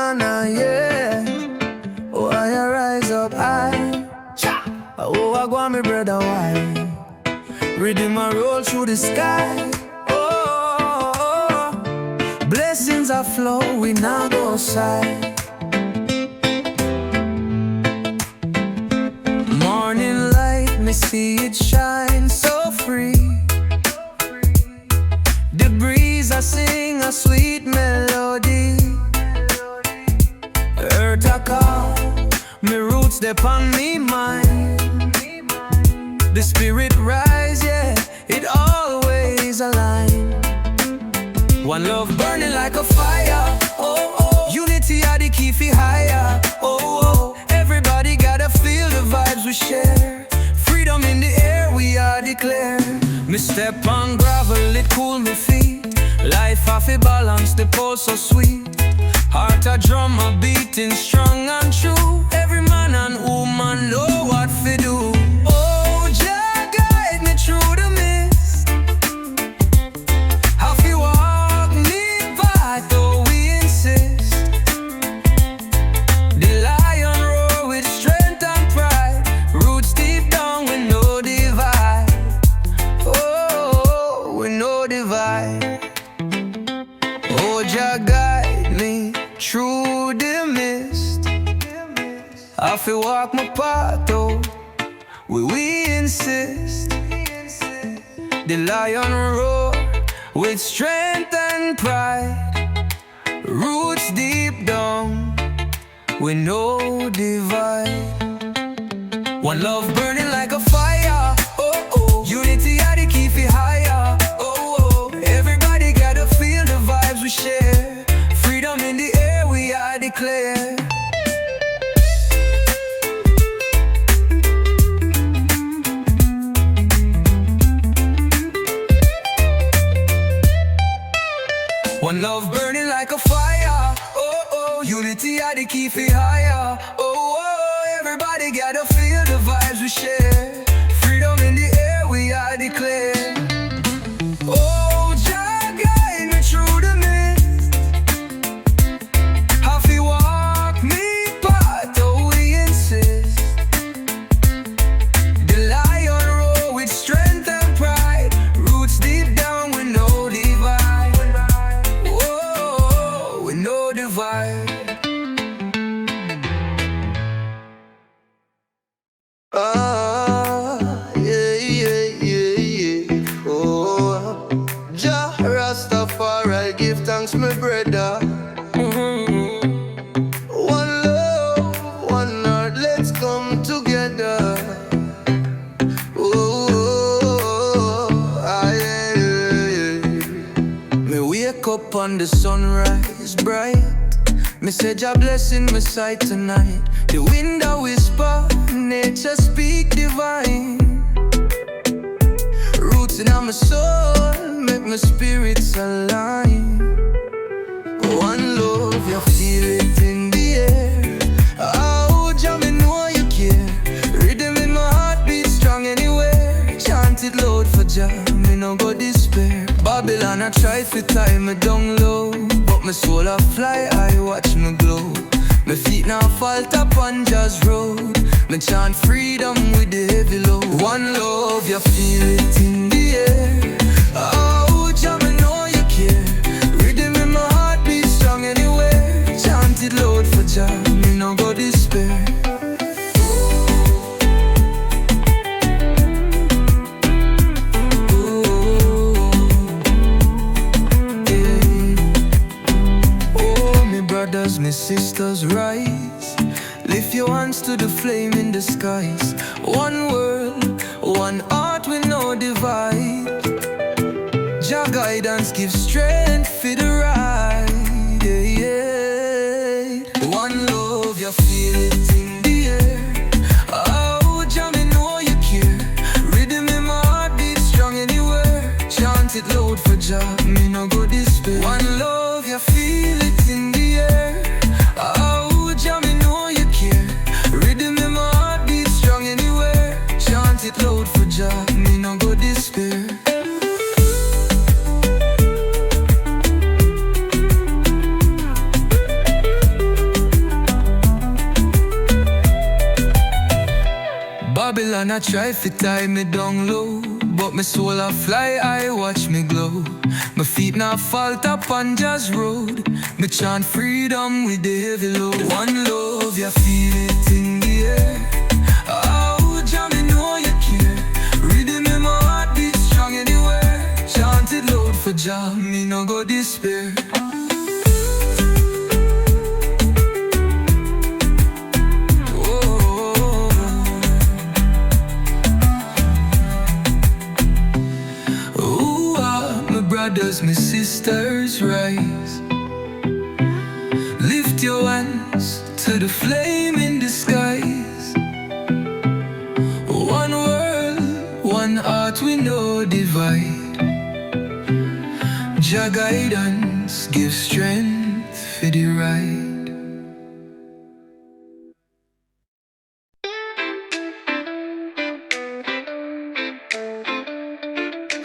Ghana, yeah. Oh, I rise up high. Oh, I go me brother, why? Rhythm I roll through the sky. Oh, blessings are flow, we now go side. Morning light, me see it shine so free. The breeze I sing a sweet melody. Earth I call, me roots they on me mind. The spirit rise, yeah, it always align. One love burning like a fire, oh, oh. Unity are the key for higher, oh, oh. Everybody gotta feel the vibes we share. Freedom in the air, we are declare. Me step on gravel, it cool me feet. Life off a balance, the pulse so sweet. Heart a drum, a beating strong and true. Every man and woman know what to do. Oh, Jah guide me through the mist. How fi walk me by, though we insist. The lion roar with strength and pride. Roots deep down with no divide. Oh, with no divide. Oh, Jah guide me through the mist. I feel walk my path, oh, we insist. The lion roar with strength and pride. Roots deep down with no divide. One love burning like a fire, oh, oh. Unity are the key for higher, oh, oh. Everybody gotta feel the vibes we share. Freedom in the air, we are declare. One love burning like a fire, oh, oh. Unity are the key for higher, oh, oh. Everybody gotta feel the vibes we share. Freedom in the air, we are declare. Oh, Jah guide me through the mist. How fi walk me path, oh, we insist. The lion roar with strength and pride. Roots deep down with no divide. Whoa, with no divide. Yeah, yeah, yeah, yeah. Oh, Jah Rastafari, give thanks, my brother. One love, one heart, let's come together. Oh, yeah. Me wake up on the sunrise bright. Me say Jah blessing my sight tonight. The wind a whisper, nature speak divine. Roots in my soul, make my spirits align. One love, you feel it in the air. Oh, Jah, me know you care. Rhythm in my heart beat strong anywhere. Chant it loud for Jah, me no go despair. Babylon I try to tie me down low, but my soul a fly, I watch me glow. My feet now falter upon Jah's road. Me chant freedom with the heavy load. One love, you feel it in the air. Oh, Jah, me know you care. Rhythm in my heart beat strong anywhere. Chant it loud for Jah, me no go despair. Brothers, my sisters, rise. Lift your hands to the flame in the skies. One world, one heart with no divide. Jah guidance gives strength for the ride, yeah, yeah. One love, you feel it in the air. Oh, Jah, me know you care. Rhythm in my heart beat strong anywhere. Chant it loud for Jah, me no go despair. One love, you feel it in the air. Oh, Jah, me know you care. Rhythm in my heart beat strong anywhere. Chant it loud for Jah, me no go despair. Man, I try to tie me down low, but my soul a fly high, watch me glow. My feet not fault up on Jazz Road. Me chant freedom with the heavy load. One love, you feel it in the air. Oh, Jah, me know you care. Rhythm in my heart beat strong anywhere. Chant it loud for Jah, me no go despair. Brothers, my sisters, rise. Lift your hands to the flame in the skies. One world, one heart, we no divide. Jah guidance give strength for the ride.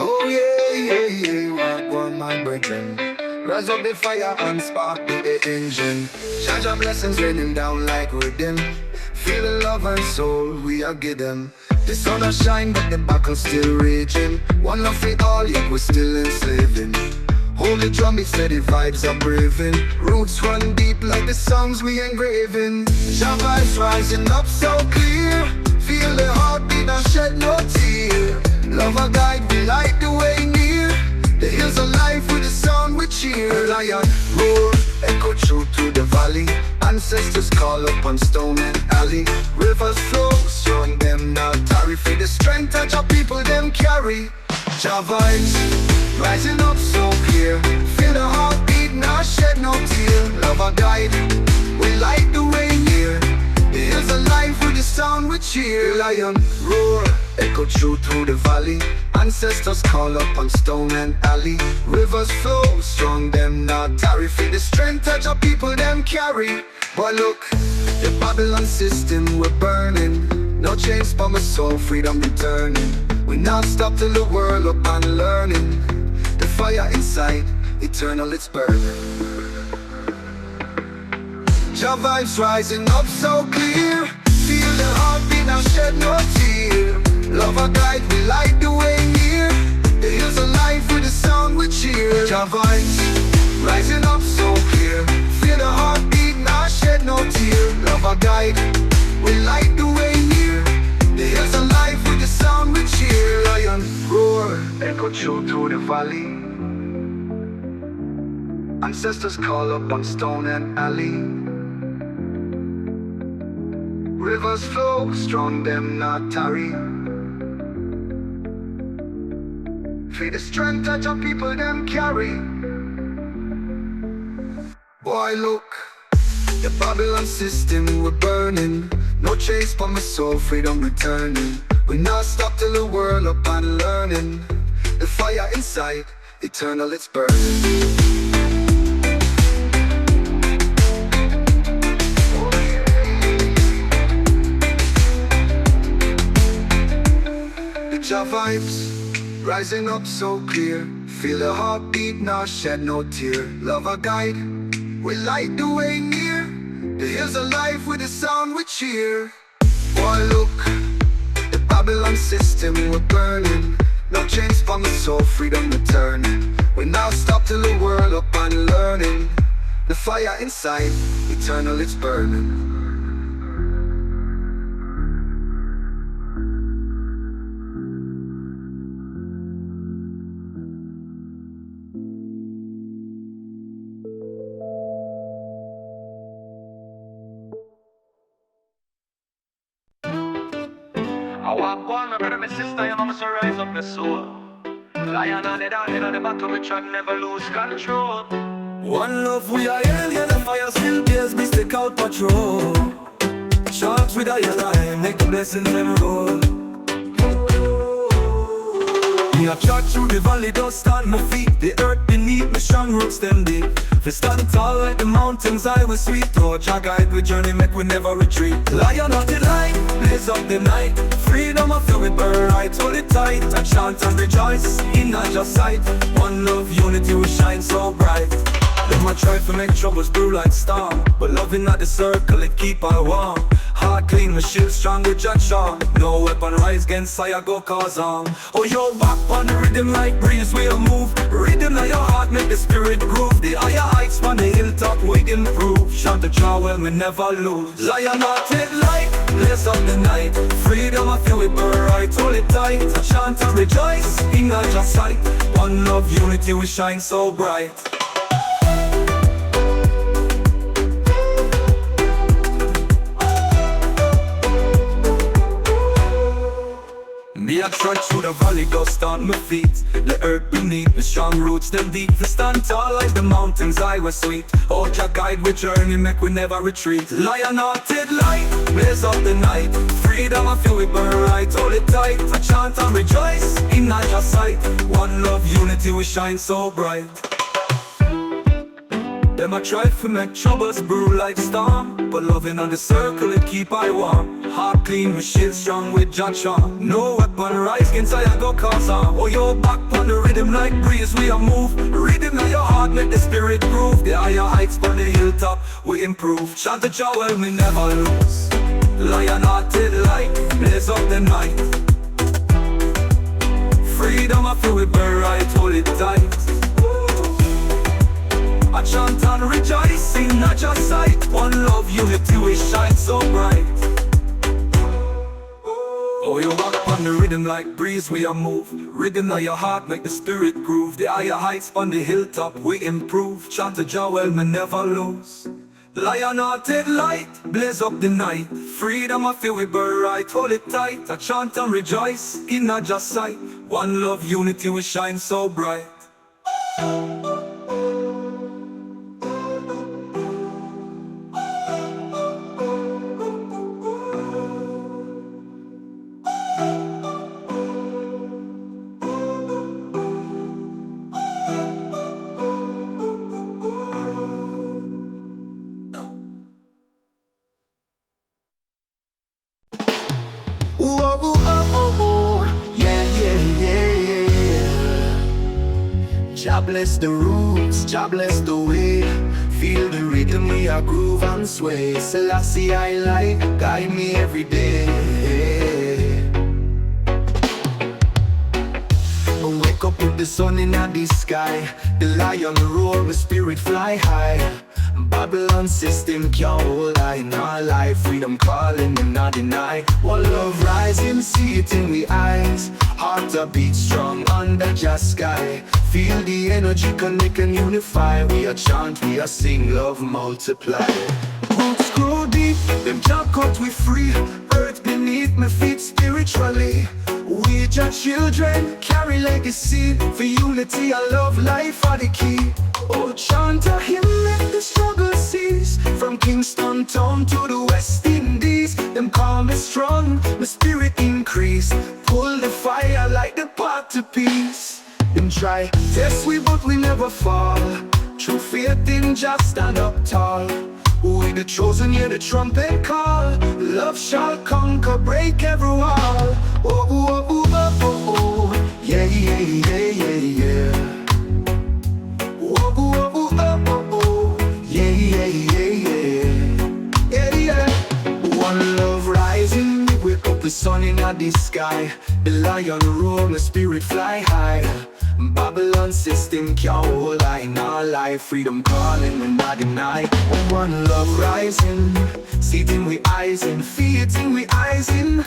Oh yeah, one my brethren. Rise up the fire and spark the engine. Charge our blessings raining down like rhythm. Feel the love and soul we are given. The sun a shine but the battle still raging. One love for all yet we're still enslaving. Holy drum beat steady vibes are braving. Roots run deep like the songs we engraving. Jah vibes rising up so clear. Feel the heartbeat and shed no tear. Love a guide, we light the way near. The hills are alive with the sound we cheer. Lion roar, echo true to the valley. Ancestors call upon stone and alley. Rivers flow, showing them not tarry. For the strength that your people them carry. Jah vibes, rising up so clear. Feel the heartbeat, not shed no tear. Love a guide, we light the way near. The hills are alive with the sound we cheer. Lion roar, echo true through the valley. Ancestors call upon stone and alley. Rivers flow, strong them not tarry. For the strength that your people them carry. But look, the Babylon system we're burning. No chains for my soul, freedom returning. We not stop till the world up and learning. The fire inside, eternal it's burning. Jah vibes rising up so clear. Feel the heartbeat, now shed no tear. Love a guide, we light the way near. The hills alive with the sound we cheer. Jah vibes, rising up so clear. Feel the heartbeat, now shed no tear. Love a guide, we light the way near. The hills alive with the sound we cheer. Lion roar, echo true through the valley. Ancestors call up on stone and alley. Rivers flow, strong them not tarry. Feel the strength that your people them carry. Boy look, the Babylon system we're burning. No chase for my soul, freedom returning. We not stop till the world up and learning. The fire inside, eternal it's burning. Jah vibes, rising up so clear. Feel the heartbeat, now shed no tear. Love a guide, we light the way near. The hills alive with the sound we cheer. Boy look, the Babylon system we're burning. No chains for my soul, freedom returning. We now stop till the world up and learning. The fire inside, eternal it's burning. I walk on, my brother, my sister, you know me, so rise up my soul. Lion on the down, in the battle, we try never lose control. One love we are alien, the fire still bears me stick out patrol. Sharks with a eye, make the blessings never roll. Me a trot through the valley, dust on my feet. The earth beneath me, strong roots them deep. We stand tall like the mountains, I was sweet. Oh, Jah guide we journey, make we never retreat. Lion of the light, blaze up the night. Freedom of feel with burn right, hold it tight. And chant and rejoice, in not just sight. One love, unity will shine so bright. Them a try to make troubles brew like storm, but loving at the circle, it keep our warm. Heart clean, my shield strong with Jack Shaw. No weapon rise against I go cause harm. Oh, yo, back on the rhythm like breeze, we'll move. Rhythm of your heart make the spirit groove. The higher heights on the hilltop we improve. Shout the well, we never lose. Lion-hearted light, blaze up the night. Freedom I feel with birthright, hold it tight. I chant and rejoice, in our just sight. One love, unity, we shine so bright. Me a trudge through the valley, dust on my feet. The earth beneath, the strong roots, them deep. We stand tall like the mountains, I was sweet. Oh, Jah guide we journey, make we never retreat. Lion-hearted light, blaze up the night. Freedom I feel we burn right, hold it tight. I chant and rejoice, in our just sight. One love, unity, we shine so bright. Them a try to make troubles brew like storm, but loving on the circle it keep I warm. Heart clean, my shield strong with Jack Shaw. No weapon rise against I go cause harm. Oh, yo, back on the rhythm like breeze we a move. Rhythm of your heart make the spirit groove. The higher heights on the hilltop we improve. Chant the Jah well, we never lose. Lion-hearted light, blaze up the night. Freedom I feel we burn right, hold it tight. I chant and rejoice in not just sight. One love, unity, we shine so bright. Oh, you walk on the rhythm like breeze, we a move. Rhythm of your heart make the spirit groove. The higher heights on the hilltop we improve. Chant the Jah well, me never lose. Lion-hearted light, blaze up the night. Freedom I feel we burn right, hold it tight. I chant and rejoice in not just sight. One love, unity, we shine so bright. Jah bless the roots, Jah bless the way. Feel the rhythm, we a groove and sway. Selassie I light, guide me every day. Wake up with the sun in the sky. The lion roar, the spirit fly high. Babylon system can't hold I in our life. Freedom calling and not deny. One love rising, see it in the eyes. Heart a beat strong under just sky. Feel the energy connect and unify. We a chant, we a sing, love multiply. Roots grow deep, them can't cut we free. Earth beneath my feet spiritually. We just children, carry legacy. For unity, I love life are the key. Oh, chant a hymn, let the struggle cease. From Kingston town to the West Indies. Them call me strong, my spirit increase. Pull the fire like the path to peace. Them try, test we but we never fall. True faith in just stand up tall. We the chosen, hear the trumpet call. Love shall conquer, break every wall. Oh, oh, oh, oh, oh, oh. Yeah, yeah, yeah, yeah, yeah. Oh, oh, oh, oh, oh, oh. Yeah, yeah, yeah, yeah. Yeah, yeah. One love rising, we wake up the sun in the sky. The lion roar, the spirit fly high. Babylon system can't hold I in our life. Freedom calling and not deny. One love rising, seeing we eyes in, feeding we eyes in.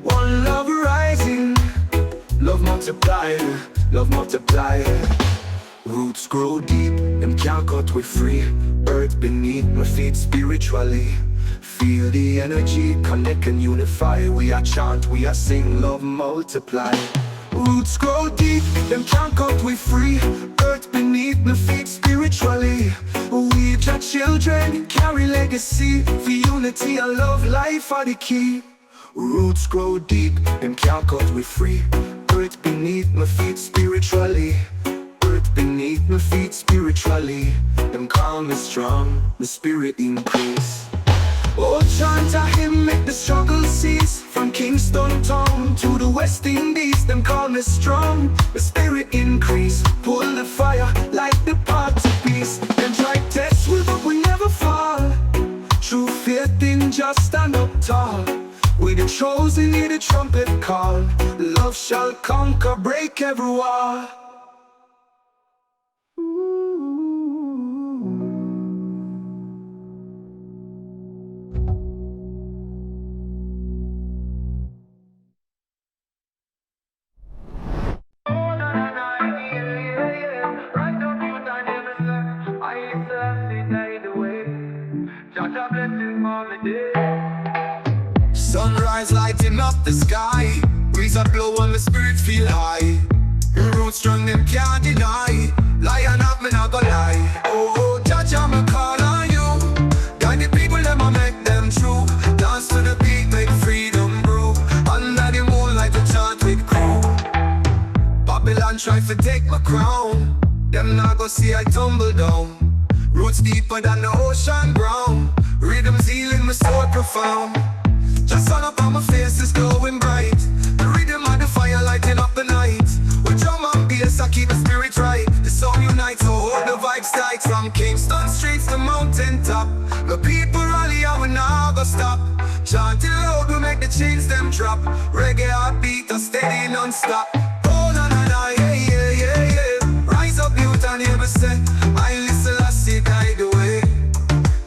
One love rising, love multiply, love multiply. Roots grow deep, them can't cut we free. Earth beneath my feet spiritually. Feel the energy, connect and unify. We are chant, we are sing, love multiply. Roots grow deep, them can't cut we free. Earth beneath my feet spiritually. We just children, carry legacy. For unity and love, life are the key. Roots grow deep, them can't cut we free. Earth beneath my feet spiritually. Earth beneath my feet spiritually. Them calm and strong, the spirit increase. Oh, chant a hymn, make the struggle cease. From Kingston town to the West Indies. Them call me strong, the spirit increase. Pull the fire like the path to peace. Them try test we but we never fall. True faith in just stand up tall. We the chosen, hear the trumpet call. Love shall conquer, break every wall. Sunrise lighting up the sky. Breeze a blow and the spirit feel high. Roots strong them can't deny. Lion up me not go lie. Oh, Judge I'ma call on you. Guide the people I'ma make them true. Dance to the beat, make freedom brew. Under the moonlight the chant with crew. Babylon try to take my crown. Them not go see I tumble down. Roots deeper than the ocean ground. Rhythms healing my soul profound. Just sun up on my face is glowing bright. The rhythm of the fire lighting up the night. With drum and bass I keep the spirit right. The sound unites, so hold the vibes tight. From Kingston streets to mountain top. The people rally and we now go stop. Chanting loud we make the chains them drop. Reggae heartbeat a steady non-stop. Oh na na na yeah yeah yeah yeah. Rise up youth and hear me say I listen I see guide the way.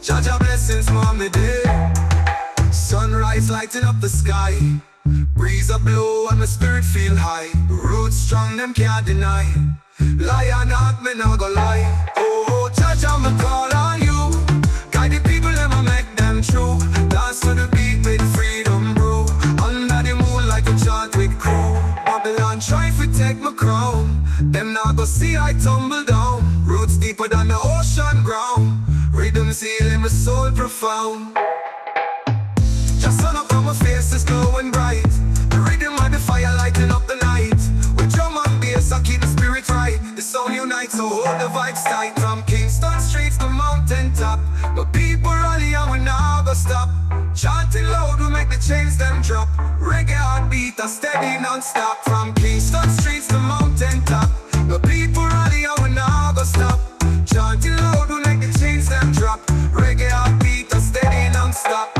Jaja blessings mommy day. Sunrise lighting up the sky. Breeze a blow and my spirit feel high. Roots strong them can't deny. Lion heart me not go lie. Oh, Jaja me call on you. Guide the people I'ma make them true. Dance to the beat with freedom brew. Under the moonlight we chant with crew. Babylon try to take my crown. Them not go see I tumble down. Roots deeper than the ocean ground. Rhythms healing my soul profound. Just sun up on my face is glowing bright. The rhythm of the fire lighting up the night. With drum and bass I keep the spirit right. The sound unites, so hold the vibes tight. From Kingston streets to mountain top. The people rally and we now go stop. Chanting loud we make the chains them drop. Reggae heartbeat a steady non-stop. From Kingston streets to mountain top. The people rally and we now go stop. Chanting loud we make the chains them drop. Reggae heartbeat a steady non-stop.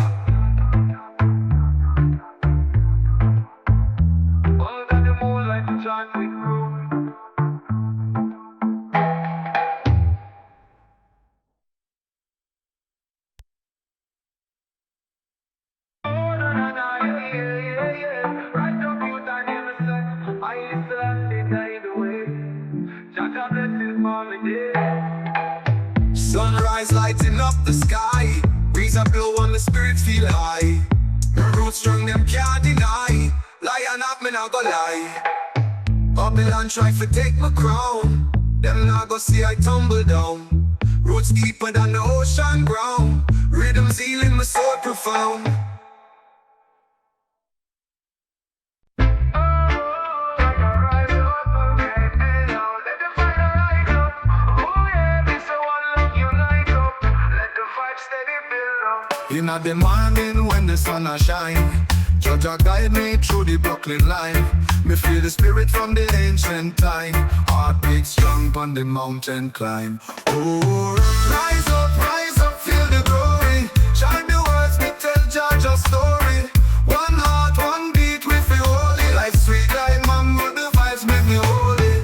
Sunrise lighting up the sky. Breeze a blow and the spirit feel high. Roots strong them can't deny. Lion up me not go lie. Babylon try to take my crown. Them not go see I tumble down. Roots deeper than the ocean ground. Rhythms healing my soul profound. In the morning when the sun a shine, Judge a guide me through the Brooklyn line. Me feel the spirit from the ancient time. Heartbeat strong on the mountain climb. Oh, rise up, feel the glory. Shine the words, me tell Judge a story. One heart, one beat, we feel holy. Life sweet like mango, the vibes make me holy.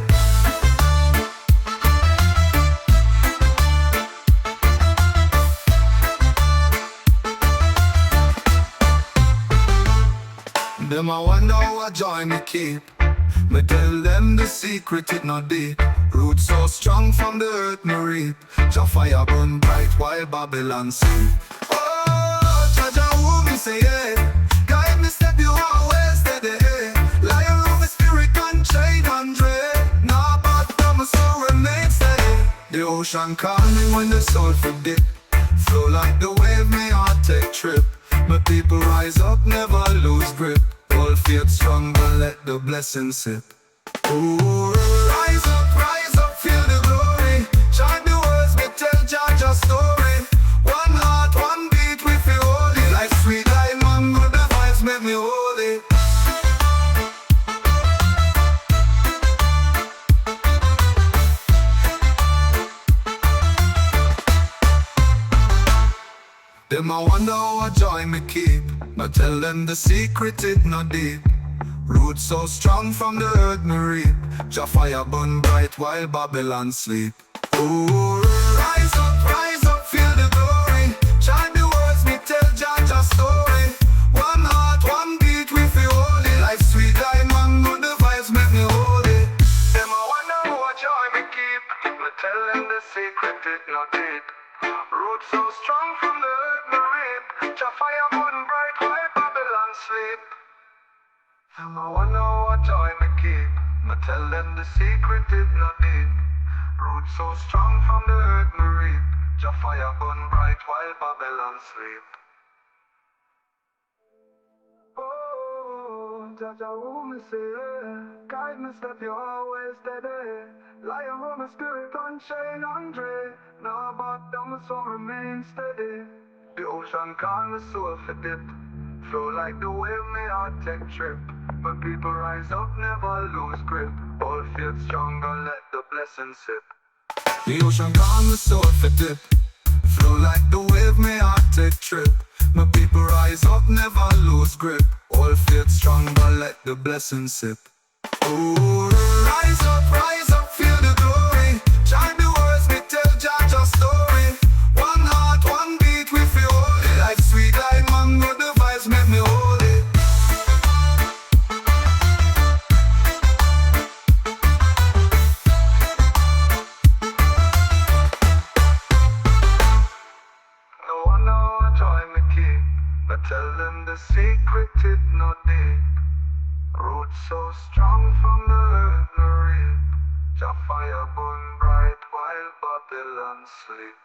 Them I wonder how I join me keep. Me tell them the secret it not deep. Roots so strong from the earth me reap. Jah fire burn bright while Babylon sleep. Oh, Jah who me say yeah. Guide me step you always steady. Lion of the spirit and chain and dread. Nah but from my soul remain steady. The ocean calming when the soul for dip. Flow like the wave me heart take trip. My people rise up, never lose grip. All faith strong, but let the blessing sip. Ooh, rise up, feel the glory. Chant the words, me tell Judge a story. One heart, one beat, we feel holy. Life sweet like mango, the vibes make me holy. Them I wonder how joy me keep, but tell them the secret it not deep. Roots so strong from the earth me reap. Jah fire burn bright while Babylon sleep. Ooh, rise up, feel the glory. Chant the words me tell Jah story. One heart, one beat we feel holy. Life sweet like mango, the vibes make me holy. Them I wonder what joy me keep. Me tell them the secret it not deep. Roots so strong from the earth me reap. Jah fire burn bright while Babylon sleep. Them I wonder what joy me keep. Me tell them the secret it not deep. Roots so strong from the earth me reap. Jah fire burn bright while Babylon sleep. Oh, Jah who me say, guide me step you always steady. Lion roll my spirit unchain Andre. Now back down my soul remain steady. The ocean call me soul for dip. Flow like the wave me heart take trip. But people rise up never lose grip. All feel stronger let the blessing sip. The ocean calm the soul for dip. Flow like the wave me heart take trip. My people rise up never lose grip. All faith stronger let the blessing sip. Ooh, rise up, feel the glory. Chant the words me tell Jah story. One heart, one beat we feel holy. Life sweet like mango, the vibes make me holy. No one know what joy me keep, but tell them the secret it not deep. Roots so strong from the earth me reap. Jah fire burn bright while Babylon sleep.